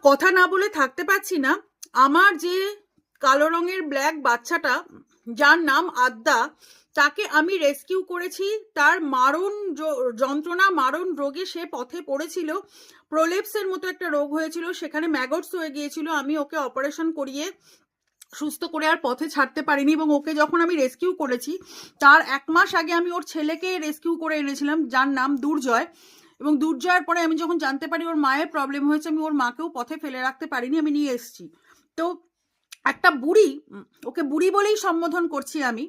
কথা না বলে থাকতে পারছি না। আমার যে কালো রঙের ব্ল্যাক বাচ্চাটা, যার নাম আদ্যা, তাকে আমি রেস্কিউ করেছি। তার মারণ যন্ত্রণা, মারণ রোগে সে পথে পড়েছিল। প্রোলেপসের মতো একটা রোগ হয়েছিল, সেখানে ম্যাগটস হয়ে গিয়েছিল। আমি ওকে অপারেশন করিয়ে সুস্থ করে আর পথে ছাড়তে পারিনি। এবং ওকে যখন আমি রেস্কিউ করেছি, তার 1 মাস আগে আমি ওর ছেলেকে রেস্কিউ করে এনেছিলাম, যার নাম দুর্জয়। এবং দুর্জয়ের পরে আমি যখন জানতে পারি ওর মায়ের প্রবলেম হয়েছে, আমি ওর মাকেও পথে ফেলে রাখতে পারিনি, আমি নিয়ে এসেছি। তো একটা বুড়ি, ওকে বুড়ি বলেই সম্বোধন করছি আমি,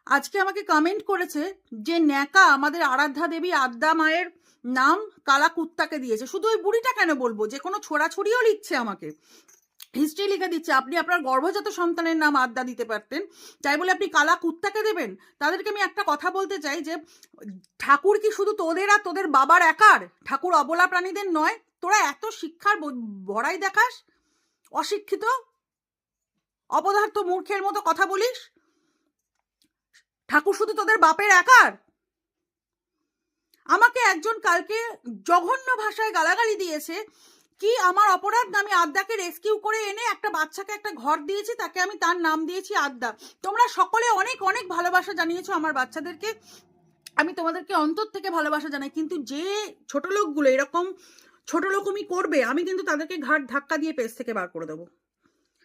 আজকে আমাকে কমেন্ট করেছে যে ন্যাকা আমাদের আরাধ্যা দেবী আদ্যা মায়ের নাম কালা কুত্তাকে দিয়েছে। শুধু ওই বুড়িটা কেন বলবো, যে কোনো ছোড়াছুড়িও লিখছে, আমাকে হিস্ট্রি লিখে দিচ্ছে। আপনি আপনার গর্ভজাত সন্তানের নাম আদ্যা দিতে পারতেন, তাই বলে আপনি কালা কুত্তাকে দেবেন? তাদেরকে আমি একটা কথা বলতে চাই, যে ঠাকুর কি শুধু তোদের আর তোদের বাবার একার? ঠাকুর অবলা প্রাণীদের নয়? তোরা এত শিক্ষার বড়াই দেখাস, অশিক্ষিত অপদার্থ মূর্খের মতো কথা বলিস। ঠাকুর শুধু তোদের বাপের একার? আমাকে একজন কালকে জঘন্য ভাষায় গালাগালি দিয়েছে। কি আমার অপরাধ না আমি আদ্যাকে রেস্কিউ করে এনে একটা বাচ্চাকে একটা ঘর দিয়েছি, তাকে আমি তার নাম দিয়েছি আদ্যা। তোমরা সকলে অনেক অনেক ভালোবাসা জানিয়েছো আমার বাচ্চাদেরকে, আমি তোমাদেরকে অন্তর থেকে ভালোবাসা জানাই। কিন্তু যে ছোট লোকগুলো এরকম ছোট লোকমি করবে, আমি কিন্তু তাদেরকে ঘাট ধাক্কা দিয়ে পেজ থেকে বার করে দেবো।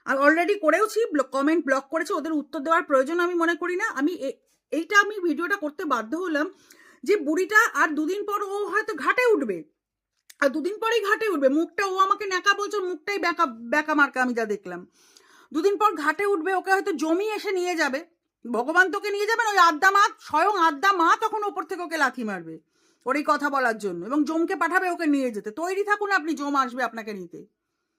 আর অলরেডি করেওছি, কমেন্ট ব্লক করেছে। ওদের উত্তর দেওয়ার প্রয়োজন আমি মনে করি না। আমি ভিডিওটা করতে বাধ্য হলাম যে বুড়িটা আর 2 দিন পর ও হয়তো ঘাটে উঠবে, আর 2 দিন পরেই ঘাটে উঠবে। মুখটা, ও আমাকে ন্যাকা বলছে, মুখটাই ব্যাকা ব্যাকা মার্কা আমি যা দেখলাম। 2 দিন পর ঘাটে উঠবে, ওকে হয়তো জমি এসে নিয়ে যাবে, ভগবান তোকে নিয়ে যাবেন। ওই আদ্যা মা, স্বয়ং আদ্যা মা তখন ওপর থেকে ওকে লাথি মারবে ওর এই কথা বলার জন্য, এবং জমকে পাঠাবে ওকে নিয়ে যেতে। তৈরি থাকুন আপনি, জম আসবে আপনাকে নিতে।